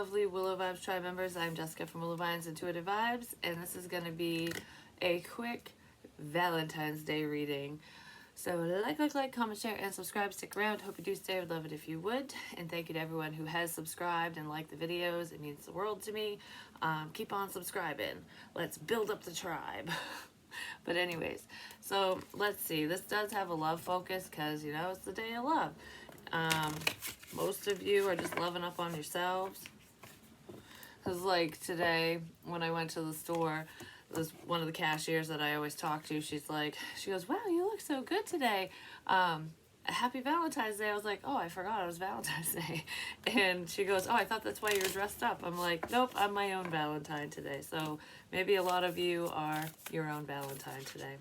lovely Willow Vibes Tribe members. I'm Jessica from Willow Vines Intuitive Vibes, and this is going to be a quick Valentine's Day reading. So like, comment, share, and subscribe. Stick around. Hope you do stay. I would love it if you would. And thank you to everyone who has subscribed and liked the videos. It means the world to me. Keep on subscribing. Let's build up the tribe. But anyways, so let's see. This does have a love focus because, you know, it's the day of love. Most of you are just loving up on yourselves. Because like today when I went to the store, this one of the cashiers that I always talk to, she goes, wow, you look so good today. Happy Valentine's Day. I was like, oh, I forgot it was Valentine's Day. And she goes, oh, I thought that's why you were dressed up. I'm like, nope, I'm my own Valentine today. So maybe a lot of you are your own Valentine today.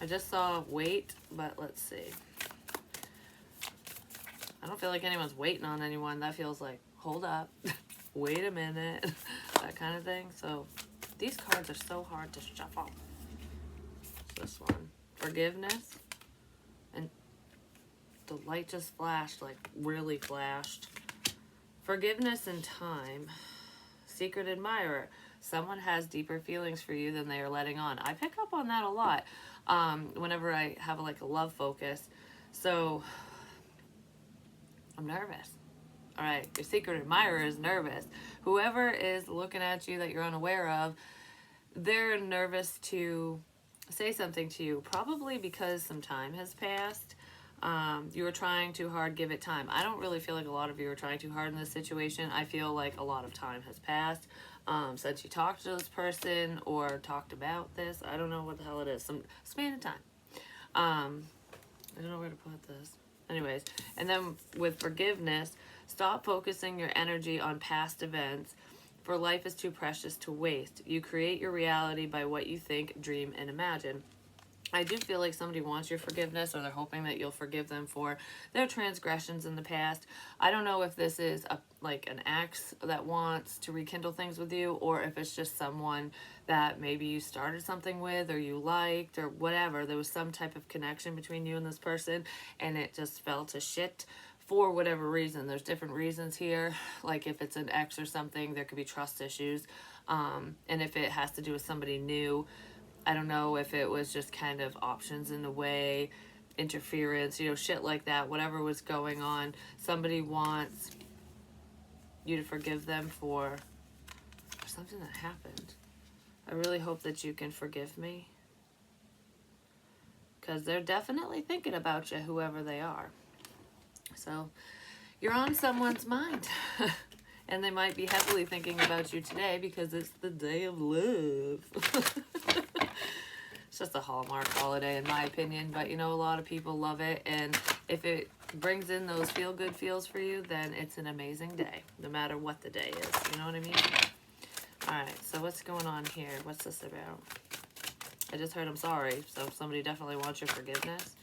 I just saw wait, but let's see. I don't feel like anyone's waiting on anyone. That feels like, hold up, wait a minute, that kind of thing. So these cards are so hard to shuffle. This one, forgiveness, and the light just flashed, like really flashed. Forgiveness and time. Secret admirer. Someone has deeper feelings for you than they are letting on. I pick up on that a lot whenever I have like a love focus. So I'm nervous. All right, your secret admirer is nervous. Whoever is looking at you that you're unaware of, they're nervous to say something to you, probably because some time has passed. You were trying too hard, give it time. I don't really feel like a lot of you are trying too hard in this situation. I feel like a lot of time has passed since you talked to this person or talked about this. I don't know what the hell it is. Some span of time. I don't know where to put this. Anyways, and then with forgiveness, stop focusing your energy on past events, for life is too precious to waste. You create your reality by what you think, dream, and imagine. I do feel like somebody wants your forgiveness, or they're hoping that you'll forgive them for their transgressions in the past. I don't know if this is like an ex that wants to rekindle things with you, or if it's just someone that maybe you started something with or you liked or whatever. There was some type of connection between you and this person and it just fell to shit for whatever reason. There's different reasons here. Like if it's an ex or something, there could be trust issues. And if it has to do with somebody new, I don't know if it was just kind of options in the way, interference, you know, shit like that, whatever was going on. Somebody wants you to forgive them for something that happened. I really hope that you can forgive me, because they're definitely thinking about you, whoever they are. So you're on someone's mind. And they might be heavily thinking about you today because it's the day of love. It's just a Hallmark holiday in my opinion, but you know, a lot of people love it, and if it brings in those feel-good feels for you, then it's an amazing day, no matter what the day is. You know what I mean? Alright, so what's going on here? What's this about? I just heard I'm sorry, so somebody definitely wants your forgiveness.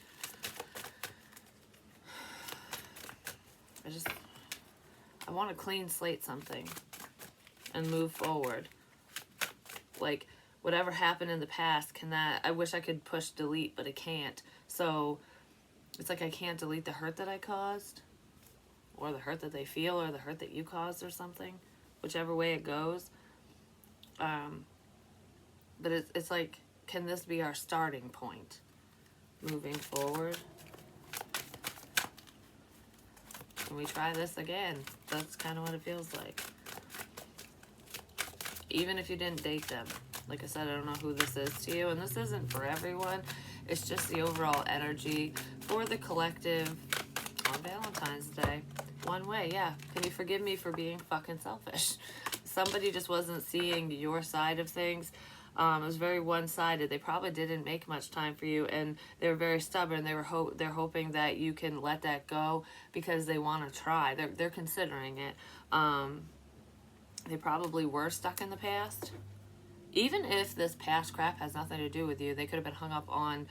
I want to clean slate something and move forward. Like, whatever happened in the past, I wish I could push delete, but I can't. So, it's like I can't delete the hurt that I caused, or the hurt that they feel, or the hurt that you caused or something. Whichever way it goes. But it's like, can this be our starting point? Moving forward. Can we try this again? That's kind of what it feels like. Even if you didn't date them. Like I said, I don't know who this is to you, and this isn't for everyone. It's just the overall energy for the collective on Valentine's Day. One way, yeah. Can you forgive me for being fucking selfish? Somebody just wasn't seeing your side of things. It was very one-sided. They probably didn't make much time for you, and they were very stubborn. They're hoping that you can let that go because they want to try. They're considering it. They probably were stuck in the past. Even if this past crap has nothing to do with you, they could have been hung up on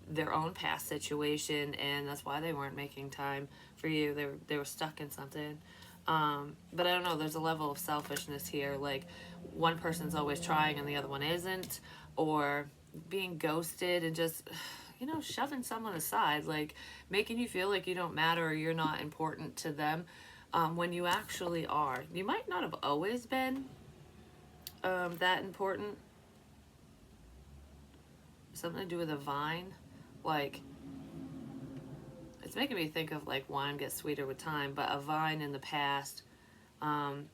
their own past situation, and that's why they weren't making time for you. They were stuck in something. But I don't know, there's a level of selfishness here, like one person's always trying and the other one isn't, or being ghosted and just, you know, shoving someone aside, like making you feel like you don't matter or you're not important to them. when you actually are. You might not have always been that important. Something to do with a vine. Like, it's making me think of like wine gets sweeter with time, but a vine in the past, um,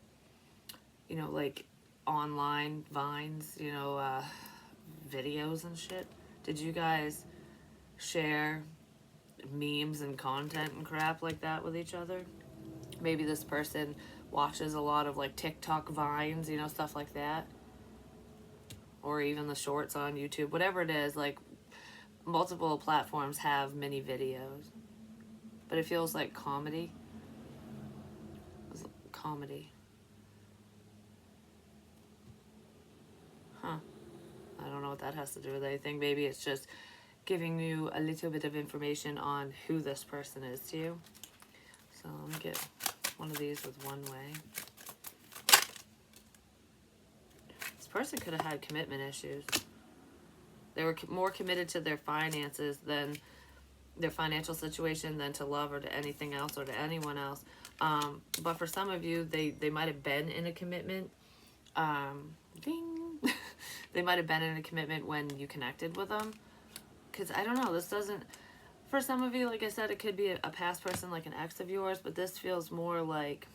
like online vines, videos and shit. Did you guys share memes and content and crap like that with each other? Maybe this person watches a lot of like TikTok vines, stuff like that. Or even the shorts on YouTube, whatever it is, like multiple platforms have mini videos. But it feels like comedy. Comedy. Huh. I don't know what that has to do with anything. Maybe it's just giving you a little bit of information on who this person is to you. So let me get one of these with one way. This person could have had commitment issues. They were more committed to their finances than their financial situation than to love or to anything else or to anyone else. But for some of you, they might have been in a commitment. Ding. They might have been in a commitment when you connected with them. Because I don't know, this doesn't... For some of you, like I said, it could be a past person, like an ex of yours, but this feels more like...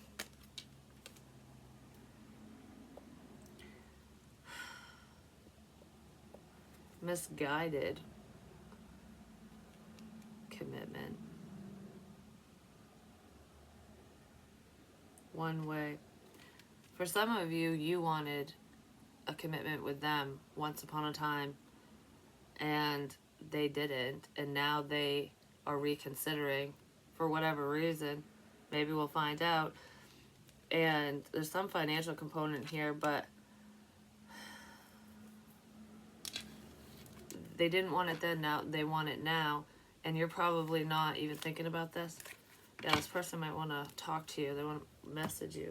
misguided commitment. One way. For some of you, you wanted a commitment with them once upon a time, and they didn't, and now they are reconsidering for whatever reason. Maybe we'll find out. And there's some financial component here, but they didn't want it then, now they want it now, and you're probably not even thinking about this. Yeah, this person might want to talk to you. They want to message you.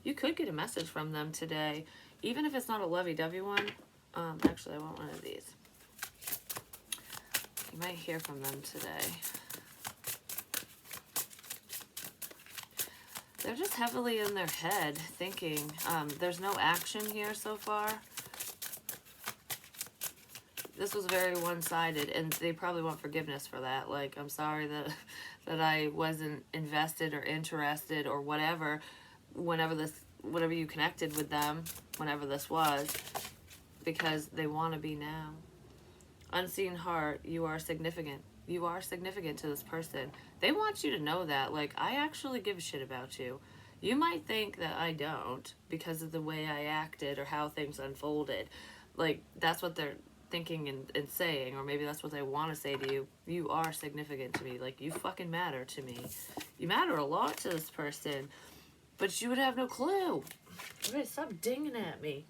You could get a message from them today, even if it's not a lovey-dovey one. Actually, I want one of these. You might hear from them today. They're just heavily in their head thinking. There's no action here so far. This was very one-sided, and they probably want forgiveness for that. Like, I'm sorry that I wasn't invested or interested or whatever whenever you connected with them, whenever this was, because they want to be now. Unseen heart, you are significant. You are significant to this person. They want you to know that. Like, I actually give a shit about you. You might think that I don't because of the way I acted or how things unfolded. Like, that's what they're thinking and saying, or maybe that's what they want to say to you. You are significant to me. Like, you fucking matter to me. You matter a lot to this person, but you would have no clue. Okay, stop dinging at me.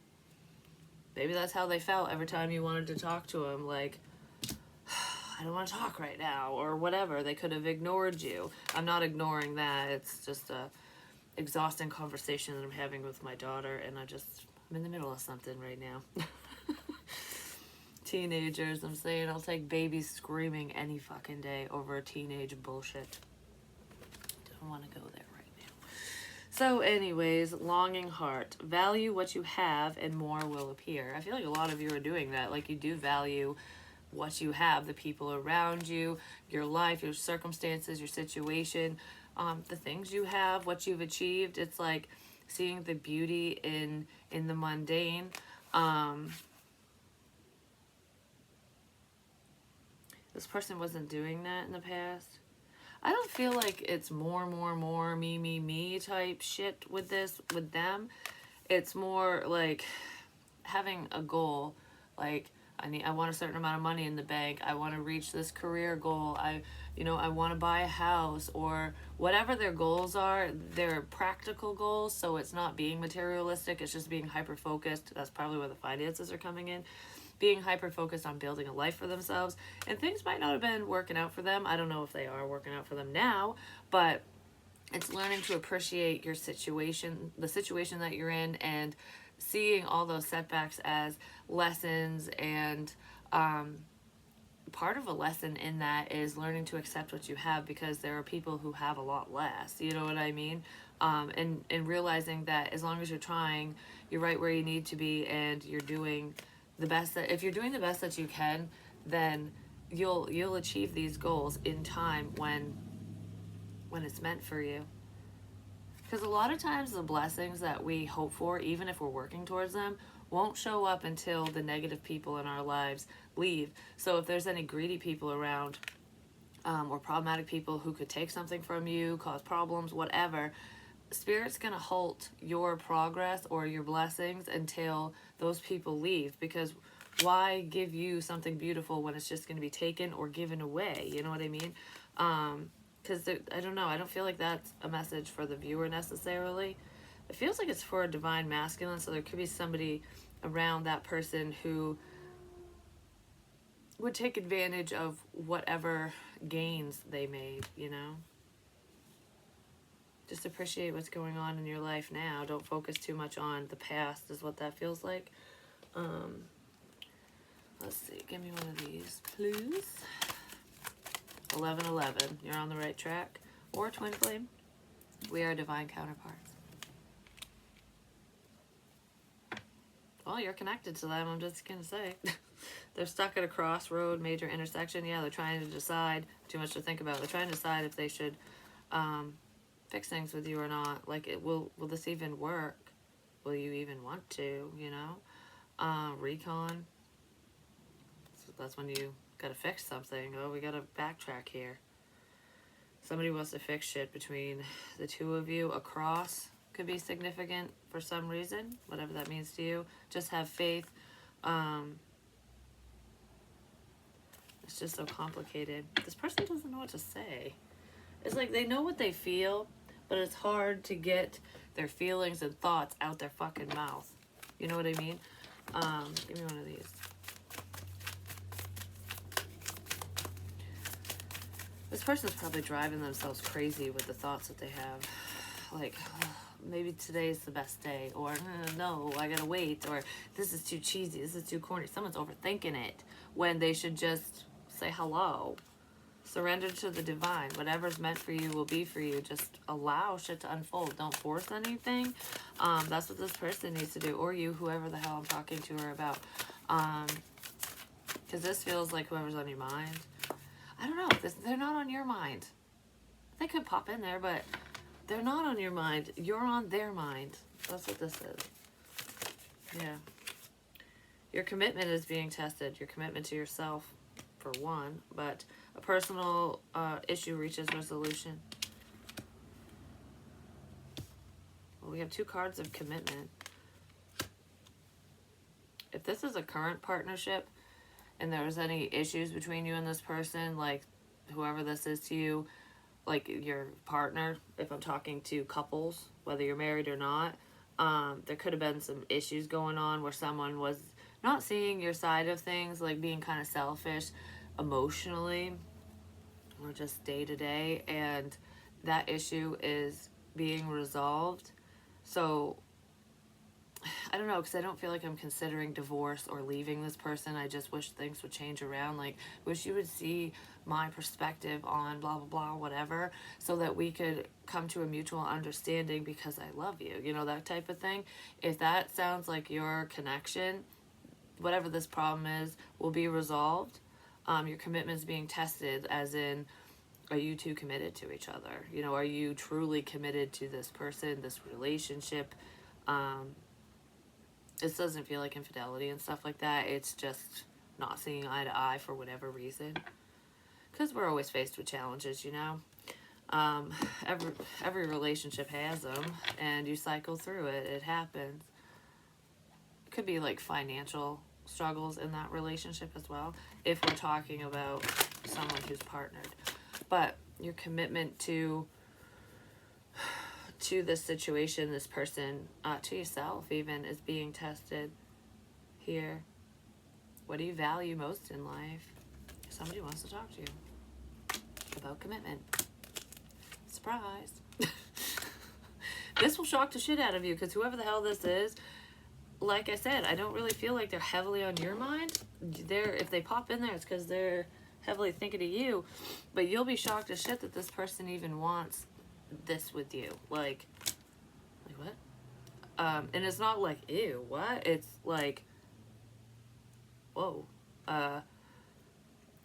Maybe that's how they felt every time you wanted to talk to them. Like, I don't want to talk right now, or whatever. They could have ignored you. I'm not ignoring that. It's just a exhausting conversation that I'm having with my daughter, and I'm in the middle of something right now. Teenagers, I'm saying I'll take babies screaming any fucking day over a teenage bullshit. Don't want to go there right now. So anyways, longing heart. Value what you have and more will appear. I feel like a lot of you are doing that. Like, you do value what you have, the people around you, your life, your circumstances, your situation, the things you have, what you've achieved. It's like seeing the beauty in the mundane. This person wasn't doing that in the past. I don't feel like it's more, me type shit with them. It's more like having a goal. Like, I want a certain amount of money in the bank. I want to reach this career goal. I want to buy a house, or whatever their goals are. They're practical goals, so it's not being materialistic. It's just being hyper-focused. That's probably where the finances are coming in. Being hyper-focused on building a life for themselves. And things might not have been working out for them. I don't know if they are working out for them now, but it's learning to appreciate your situation, the situation that you're in, and seeing all those setbacks as lessons and part of a lesson in that is learning to accept what you have, because there are people who have a lot less. You know what I mean? And realizing that as long as you're trying, you're right where you need to be, and you're doing the best that, if you're doing the best that you can, then you'll achieve these goals in time when it's meant for you. Because a lot of times the blessings that we hope for, even if we're working towards them, won't show up until the negative people in our lives leave. So if there's any greedy people around, or problematic people who could take something from you, cause problems, whatever, Spirit's going to halt your progress or your blessings until those people leave. Because why give you something beautiful when it's just going to be taken or given away? You know what I mean? Because I don't know, I don't feel like that's a message for the viewer necessarily. It feels like it's for a divine masculine, so there could be somebody around that person who would take advantage of whatever gains they made, you know? Just appreciate what's going on in your life now. Don't focus too much on the past, is what that feels like. Let's see, give me one of these, please. 1111, you're on the right track. Or twin flame, we are divine counterparts. Well, you're connected to them, I'm just gonna say. They're stuck at a crossroad, major intersection. Yeah, they're trying to decide, too much to think about. They're trying to decide if they should fix things with you or not. Like, will this even work? Will you even want to, you know? Recon. So that's when you gotta fix something. Oh, we gotta backtrack here. Somebody wants to fix shit between the two of you. A cross could be significant for some reason, whatever that means to you. Just have faith. It's just so complicated. This person doesn't know what to say. It's like they know what they feel, but it's hard to get their feelings and thoughts out their fucking mouth. You know what I mean? Give me one of these. This person's probably driving themselves crazy with the thoughts that they have. Like, maybe today's the best day, or no, I gotta wait, or this is too cheesy, this is too corny. Someone's overthinking it when they should just say hello. Surrender to the divine. Whatever's meant for you will be for you. Just allow shit to unfold. Don't force anything. That's what this person needs to do, or you, whoever the hell I'm talking to her about. Because this feels like whoever's on your mind. I don't know. They're not on your mind. They could pop in there, but they're not on your mind. You're on their mind. That's what this is. Yeah. Your commitment is being tested. Your commitment to yourself, for one, but a personal issue reaches resolution. Well, we have 2 cards of commitment. If this is a current partnership and there's any issues between you and this person, like whoever this is to you, like your partner, if I'm talking to couples, whether you're married or not, there could have been some issues going on where someone was not seeing your side of things, like being kind of selfish emotionally or just day to day, and that issue is being resolved. So I don't know, because I don't feel like I'm considering divorce or leaving this person. I just wish things would change around. Like, wish you would see my perspective on blah, blah, blah, whatever, so that we could come to a mutual understanding because I love you. You know, that type of thing. If that sounds like your connection, whatever this problem is will be resolved. Your commitment is being tested, as in, are you two committed to each other? You know, are you truly committed to this person, this relationship? This doesn't feel like infidelity and stuff like that. It's just not seeing eye to eye for whatever reason. Because we're always faced with challenges, you know. Every relationship has them, and you cycle through it. It happens. It could be like financial struggles in that relationship as well, if we're talking about someone who's partnered. But your commitment to this situation, this person, to yourself even, is being tested here. What do you value most in life? Somebody wants to talk to you about commitment. Surprise. This will shock the shit out of you, because whoever the hell this is, like I said, I don't really feel like they're heavily on your mind. If they pop in there, it's because they're heavily thinking of you, but you'll be shocked as shit that this person even wants this with you. Like what? And it's not like, ew, what? It's like, whoa. Out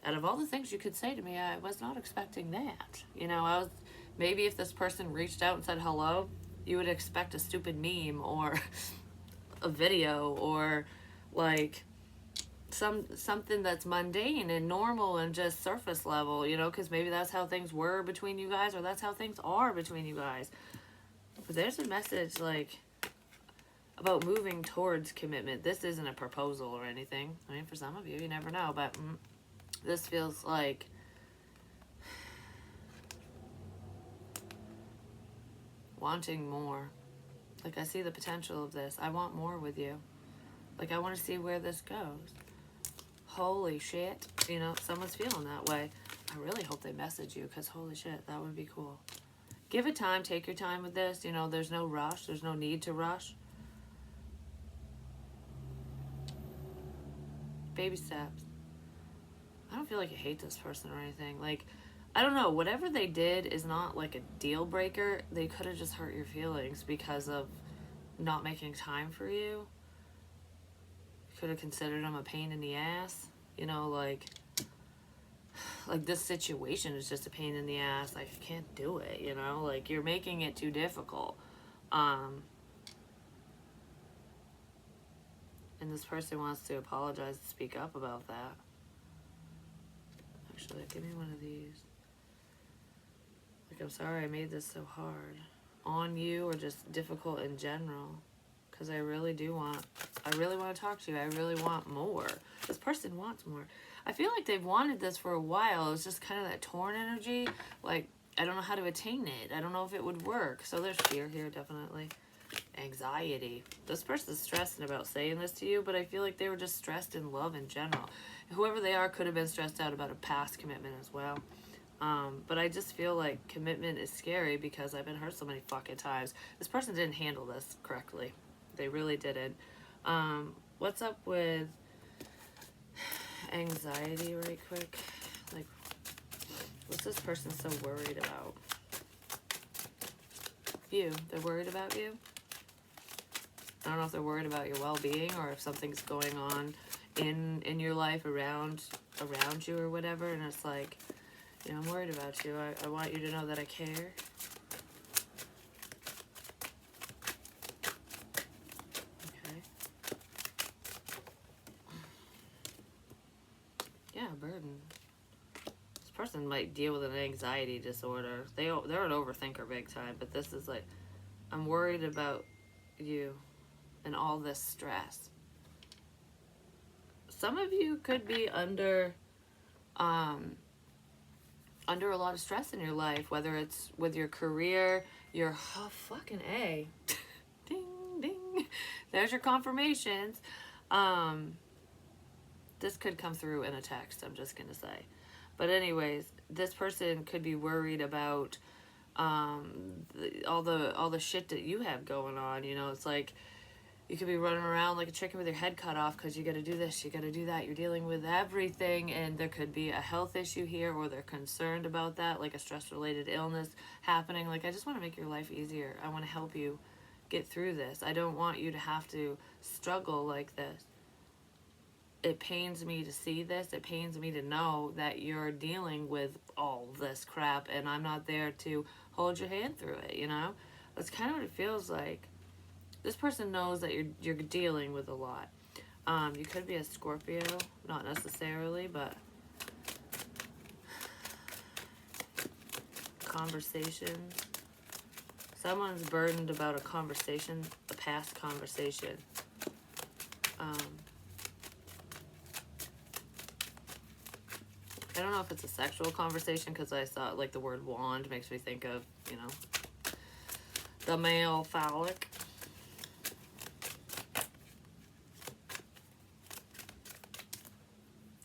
of all the things you could say to me, I was not expecting that. You know, I was, maybe if this person reached out and said hello, you would expect a stupid meme or a video or like something that's mundane and normal and just surface level, you know, because maybe that's how things were between you guys, or that's how things are between you guys. But there's a message like about moving towards commitment. This isn't a proposal or anything. I mean, for some of you, you never know, but this feels like wanting more. Like, I see the potential of this. I want more with you. Like, I want to see where this goes. Holy shit. You know, someone's feeling that way. I really hope they message you, because holy shit, that would be cool. Give it time. Take your time with this. You know, there's no rush. There's no need to rush. Baby steps. I don't feel like you hate this person or anything. Like, I don't know. Whatever they did is not like a deal breaker. They could have just hurt your feelings because of not making time for you. You could have considered them a pain in the ass. You know, like this situation is just a pain in the ass. Like, I can't do it, you know? Like, you're making it too difficult. And this person wants to apologize and speak up about that. Actually, give me one of these. Like, I'm sorry I made this so hard on you, or just difficult in general, because I really want to talk to you. I really want more. This person wants more. I feel like they've wanted this for a while. It's just kind of that torn energy. Like, I don't know how to attain it. I don't know if it would work. So there's fear here, definitely. Anxiety. This person's stressing about saying this to you, but I feel like they were just stressed in love in general. Whoever they are could have been stressed out about a past commitment as well. But I just feel like commitment is scary because I've been hurt so many fucking times. This person didn't handle this correctly. They really didn't. What's up with anxiety right quick? Like, what's this person so worried about? You. They're worried about you? I don't know if they're worried about your well-being, or if something's going on in your life around you or whatever, and it's like, you know, I'm worried about you. I want you to know that I care. Okay. Yeah, burden. This person might deal with an anxiety disorder. They're an overthinker big time, but this is like, I'm worried about you and all this stress. Some of you could be under a lot of stress in your life, whether it's with your career, your fucking A. Ding, ding. There's your confirmations. This could come through in a text, I'm just going to say. But anyways, this person could be worried about all the shit that you have going on. You know, it's like you could be running around like a chicken with your head cut off because you got to do this, you got to do that. You're dealing with everything, and there could be a health issue here, or they're concerned about that, like a stress-related illness happening. Like, I just want to make your life easier. I want to help you get through this. I don't want you to have to struggle like this. It pains me to see this. It pains me to know that you're dealing with all this crap, and I'm not there to hold your hand through it, you know? That's kind of what it feels like. This person knows that you're dealing with a lot. You could be a Scorpio, not necessarily, but conversations. Someone's burdened about a conversation, a past conversation. I don't know if it's a sexual conversation, because I saw like the word wand makes me think of, you know, the male phallic.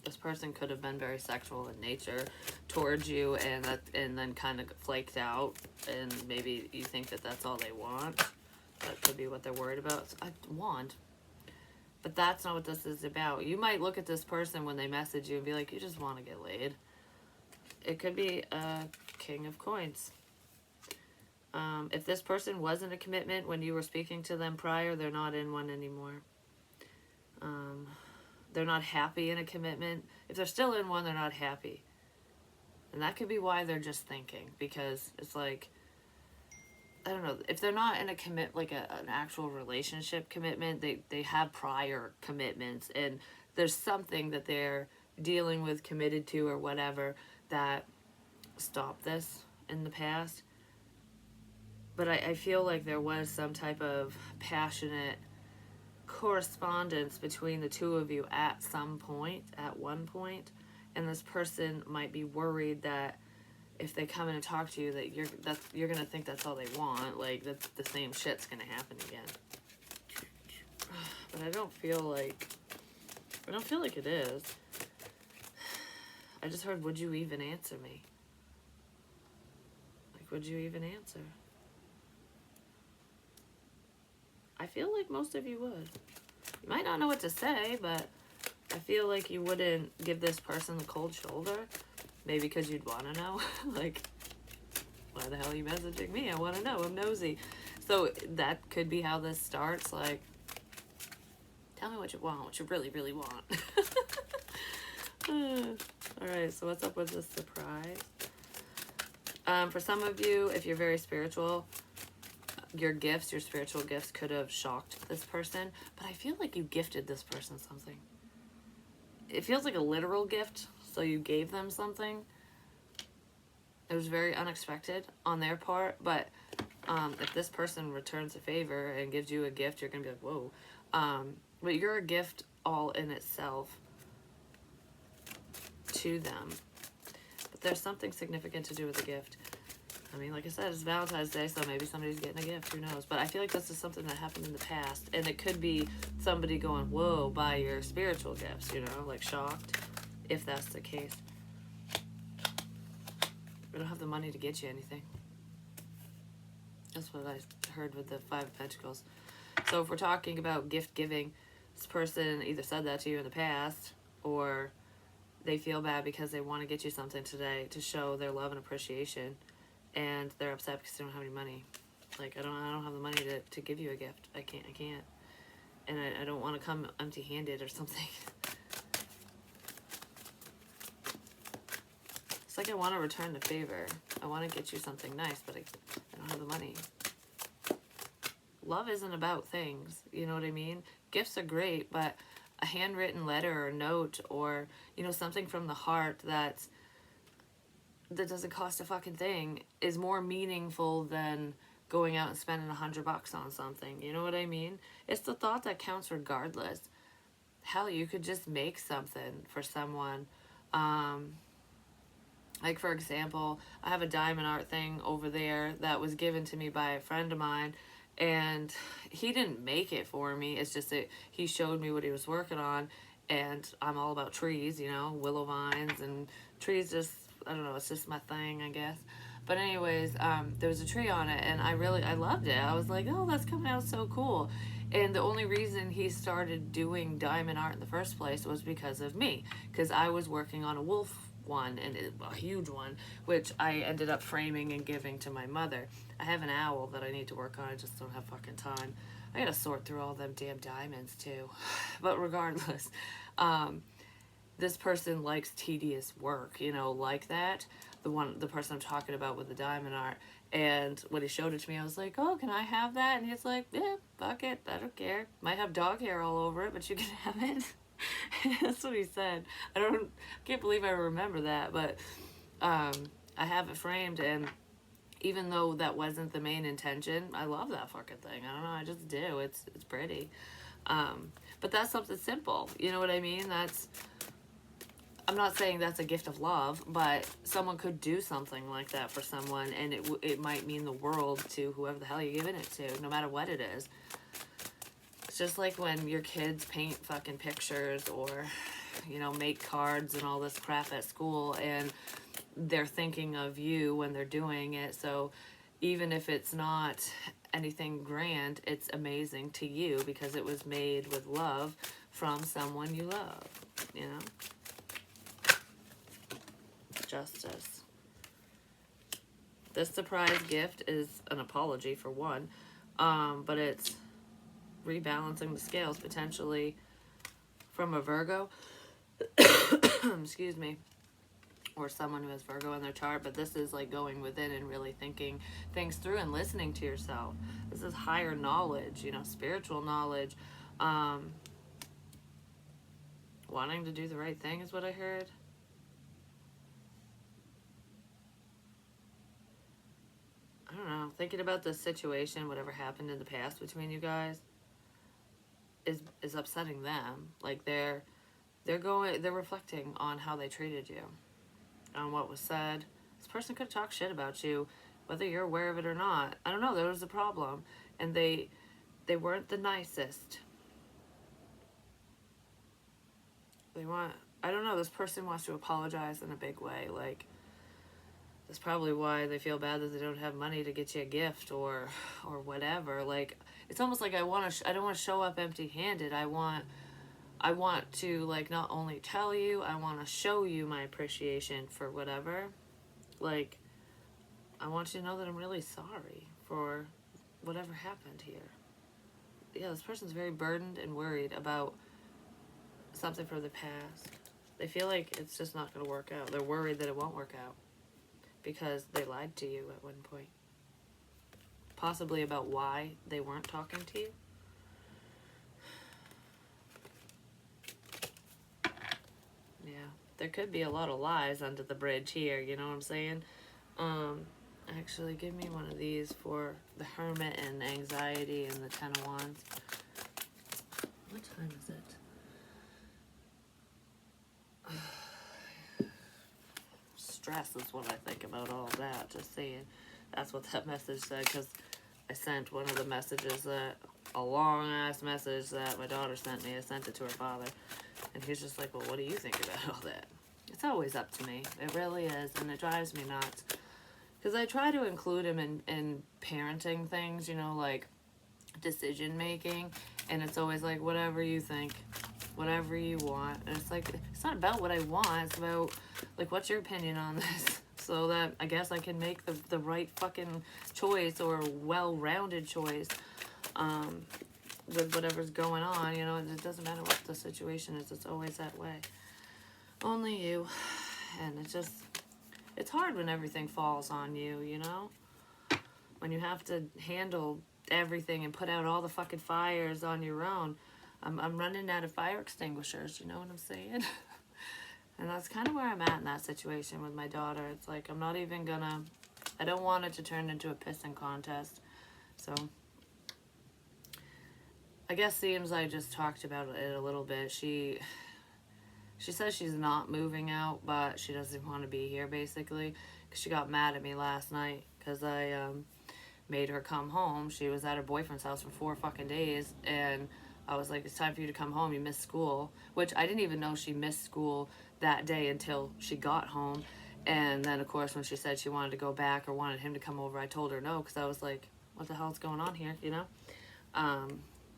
This person could have been very sexual in nature towards you, and then kind of flaked out, and maybe you think that that's all they want. That could be what they're worried about. It's a wand. But that's not what this is about. You might look at this person when they message you and be like, you just want to get laid. it could be a King of Coins. If this person wasn't a commitment when you were speaking to them prior, they're not in one anymore. They're not happy in a commitment. If they're still in one, they're not happy. And that could be why they're just thinking, because it's like, I don't know, if they're not in a like an actual relationship commitment, they have prior commitments, and there's something that they're dealing with, committed to, or whatever, that stopped this in the past. But I feel like there was some type of passionate correspondence between the two of you at some point, at one point, and this person might be worried that if they come in and talk to you, that you're gonna think that's all they want, like that the same shit's gonna happen again. But I don't feel like it is. I just heard, would you even answer me? Like, would you even answer? I feel like most of you would. You might not know what to say, but I feel like you wouldn't give this person the cold shoulder. Maybe because you'd want to know. Like, why the hell are you messaging me? I want to know. I'm nosy. So that could be how this starts. Like, tell me what you want, what you really, really want. Alright, so what's up with this surprise? For some of you, if you're very spiritual, your spiritual gifts could have shocked this person, but I feel like you gifted this person something. It feels like a literal gift, so you gave them something. It was very unexpected on their part, but if this person returns a favor and gives you a gift, you're going to be like, whoa. But you're a gift all in itself to them. But there's something significant to do with the gift. I mean, like I said, it's Valentine's Day, so maybe somebody's getting a gift. Who knows? But I feel like this is something that happened in the past. And it could be somebody going, whoa, by your spiritual gifts, you know, like shocked, if that's the case. We don't have the money to get you anything. That's what I heard with the Five of Pentacles. So if we're talking about gift giving, this person either said that to you in the past, or they feel bad because they want to get you something today to show their love and appreciation. And they're upset because they don't have any money. Like, I don't have the money to give you a gift. I can't. And I don't want to come empty-handed or something. It's like I want to return the favor. I want to get you something nice, but I don't have the money. Love isn't about things, you know what I mean? Gifts are great, but a handwritten letter or note, or, you know, something from the heart that doesn't cost a fucking thing is more meaningful than going out and spending $100 on something. You know what I mean? It's the thought that counts regardless. Hell, you could just make something for someone. Like, for example, I have a diamond art thing over there that was given to me by a friend of mine, and he didn't make it for me. It's just that he showed me what he was working on, and I'm all about trees, you know, willow vines and trees. Just, I don't know, it's just my thing, I guess. But anyways, there was a tree on it, and I loved it. I was like, oh, that's coming out so cool. And the only reason he started doing diamond art in the first place was because of me, because I was working on a wolf one, and a huge one, which I ended up framing and giving to my mother. I have an owl that I need to work on. I just don't have fucking time. I gotta sort through all them damn diamonds too. But regardless, this person likes tedious work, you know, like that. The person I'm talking about with the diamond art. And when he showed it to me, I was like, oh, can I have that? And he's like, yeah, fuck it, I don't care. Might have dog hair all over it, but you can have it. That's what he said. I can't believe I remember that, but I have it framed, and even though that wasn't the main intention, I love that fucking thing. I don't know, I just do. It's pretty. But that's something simple. You know what I mean? I'm not saying that's a gift of love, but someone could do something like that for someone, and it might mean the world to whoever the hell you're giving it to, no matter what it is. It's just like when your kids paint fucking pictures, or, you know, make cards and all this crap at school, and they're thinking of you when they're doing it. So even if it's not anything grand, it's amazing to you because it was made with love from someone you love, you know? Justice. This surprise gift is an apology for one, but it's rebalancing the scales potentially from a Virgo, excuse me, or someone who has Virgo in their chart. But this is like going within and really thinking things through and listening to yourself. This is higher knowledge, spiritual knowledge. Wanting to do the right thing is what I heard. I don't know. Thinking about the situation, whatever happened in the past between you guys, is upsetting them. Like they're reflecting on how they treated you, on what was said. This person could talk shit about you, whether you're aware of it or not. I don't know. There was a problem, and they weren't the nicest. I don't know. This person wants to apologize in a big way. Like, that's probably why they feel bad that they don't have money to get you a gift or whatever. Like, it's almost like I don't want to show up empty-handed. I want to, like, not only tell you, I want to show you my appreciation for whatever. Like, I want you to know that I'm really sorry for whatever happened here. Yeah, this person's very burdened and worried about something from the past. They feel like it's just not going to work out. They're worried that it won't work out because they lied to you at one point. Possibly about why they weren't talking to you. Yeah, there could be a lot of lies under the bridge here, you know what I'm saying? Actually, give me one of these for the Hermit and anxiety and the Ten of Wands. What time is it? Stress is what I think about all that, just saying. That's what that message said, because I sent one of the messages a long-ass message that my daughter sent me. I sent it to her father, and he's just like, well, what do you think about all that? It's always up to me. It really is, and it drives me nuts. Because I try to include him in parenting things, like decision-making, and it's always like, whatever you think, whatever you want. And it's like, it's not about what I want, it's about, like, what's your opinion on this? So that I guess I can make the right fucking choice or well-rounded choice with whatever's going on, It doesn't matter what the situation is, it's always that way. Only you. And it's hard when everything falls on you, When you have to handle everything and put out all the fucking fires on your own. I'm running out of fire extinguishers, you know what I'm saying? And that's kind of where I'm at in that situation with my daughter. It's like, I'm not even gonna, I don't want it to turn into a pissing contest. So, I guess seems I just talked about it a little bit. She says she's not moving out, but she doesn't want to be here, basically. Because she got mad at me last night because I made her come home. She was at her boyfriend's house for 4 fucking days, and I was like, it's time for you to come home. You missed school. Which I didn't even know she missed school that day until she got home. And then, of course, when she said she wanted to go back or wanted him to come over, I told her no, because I was like, what the hell's going on here,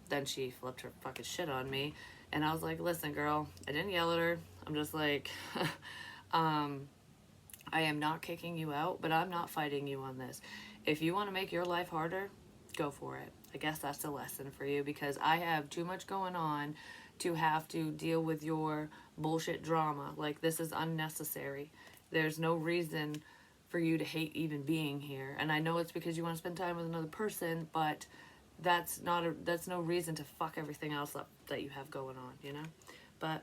Then she flipped her fucking shit on me. And I was like, listen, girl, I didn't yell at her. I'm just like, I am not kicking you out, but I'm not fighting you on this. If you want to make your life harder, go for it. I guess that's a lesson for you, because I have too much going on to have to deal with your bullshit drama. Like, this is unnecessary. There's no reason for you to hate even being here. And I know it's because you want to spend time with another person, but that's no reason to fuck everything else up that you have going on, But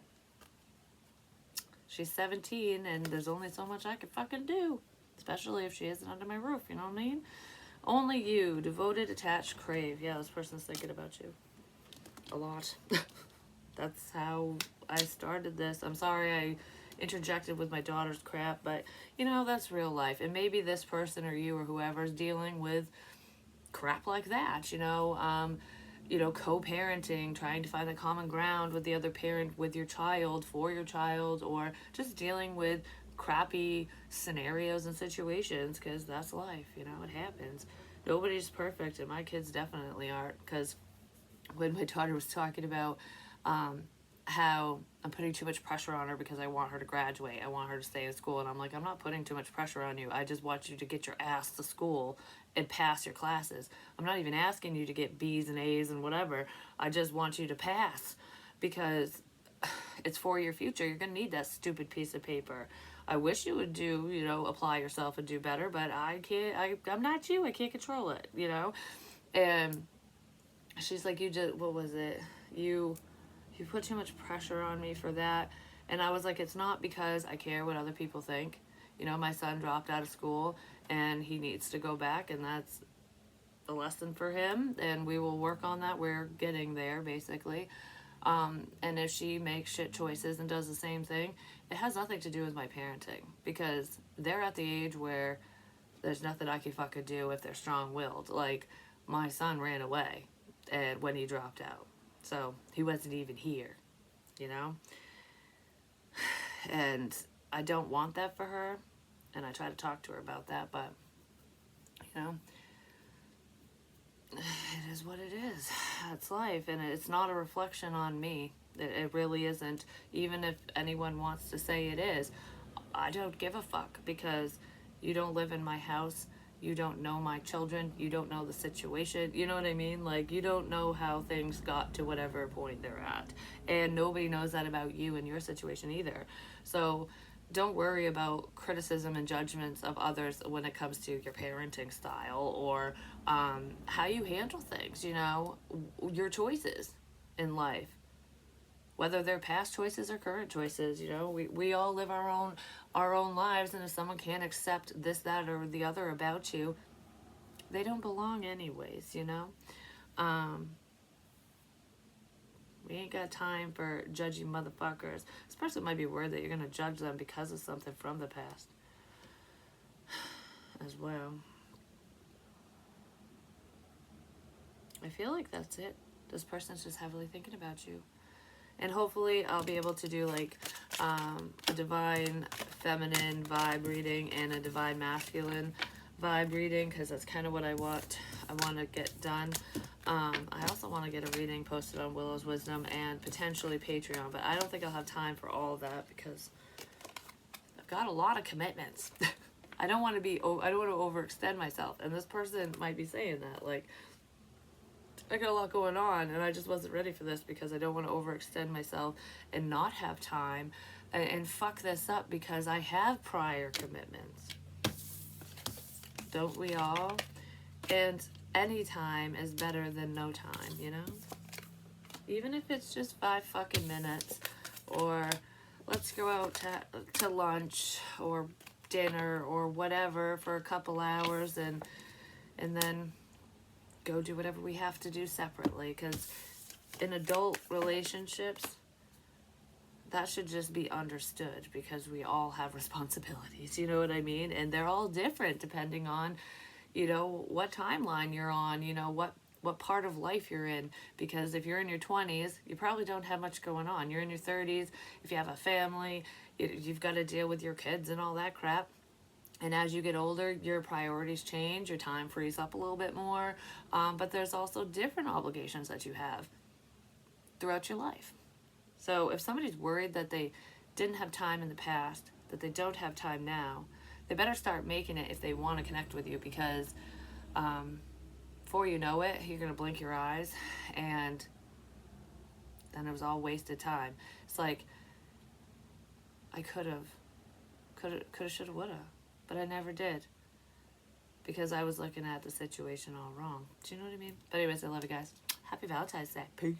she's 17, and there's only so much I can fucking do, especially if she isn't under my roof, you know what I mean? Only you, devoted, attached, crave. Yeah, this person's thinking about you a lot. That's how I started this. I'm sorry I interjected with my daughter's crap, but that's real life. And maybe this person or you or whoever's dealing with crap like that, co-parenting, trying to find the common ground with the other parent, with your child, for your child, or just dealing with crappy scenarios and situations, because that's life, it happens. Nobody's perfect, and my kids definitely aren't, because when my daughter was talking about how I'm putting too much pressure on her because I want her to graduate. I want her to stay in school. And I'm like, I'm not putting too much pressure on you. I just want you to get your ass to school and pass your classes. I'm not even asking you to get B's and A's and whatever. I just want you to pass because it's for your future. You're going to need that stupid piece of paper. I wish you would do, apply yourself and do better, but I can't, I'm not you. I can't control it. And she's like, you just, what was it? You put too much pressure on me for that. And I was like, it's not because I care what other people think. My son dropped out of school and he needs to go back, and that's a lesson for him, and we will work on that. We're getting there, basically. And if she makes shit choices and does the same thing, it has nothing to do with my parenting, because they're at the age where there's nothing I can fucking do if they're strong-willed. Like, my son ran away and when he dropped out. So he wasn't even here, you know? And I don't want that for her. And I try to talk to her about that, but, it is what it is. It's life, and it's not a reflection on me. It really isn't. Even if anyone wants to say it is, I don't give a fuck, because you don't live in my house. You don't know my children. You don't know the situation. You know what I mean? Like, you don't know how things got to whatever point they're at. And nobody knows that about you and your situation either. So don't worry about criticism and judgments of others when it comes to your parenting style or how you handle things, your choices in life. Whether they're past choices or current choices, we all live our own lives, and if someone can't accept this, that, or the other about you, they don't belong anyways, We ain't got time for judgy motherfuckers. This person might be worried that you're gonna judge them because of something from the past as well. I feel like that's it. This person's just heavily thinking about you. And hopefully I'll be able to do like a divine feminine vibe reading and a divine masculine vibe reading, because that's kind of what I want to get done. I also want to get a reading posted on Willow's Wisdom and potentially Patreon, but I don't think I'll have time for all of that because I've got a lot of commitments. I don't want to overextend myself, and this person might be saying that, like, I got a lot going on and I just wasn't ready for this because I don't want to overextend myself and not have time and fuck this up because I have prior commitments. Don't we all? And any time is better than no time, Even if it's just 5 fucking minutes, or let's go out to lunch or dinner or whatever for a couple hours and then go do whatever we have to do separately, because in adult relationships, that should just be understood, because we all have responsibilities, you know what I mean? And they're all different depending on, what timeline you're on, what part of life you're in. Because if you're in your 20s, you probably don't have much going on. You're in your 30s, if you have a family, you've got to deal with your kids and all that crap. And as you get older, your priorities change, your time frees up a little bit more. But there's also different obligations that you have throughout your life. So if somebody's worried that they didn't have time in the past, that they don't have time now, they better start making it if they want to connect with you, because before you know it, you're going to blink your eyes and then it was all wasted time. It's like, I coulda, shoulda, woulda. But I never did, because I was looking at the situation all wrong. Do you know what I mean? But anyways, I love you guys. Happy Valentine's Day. Peace.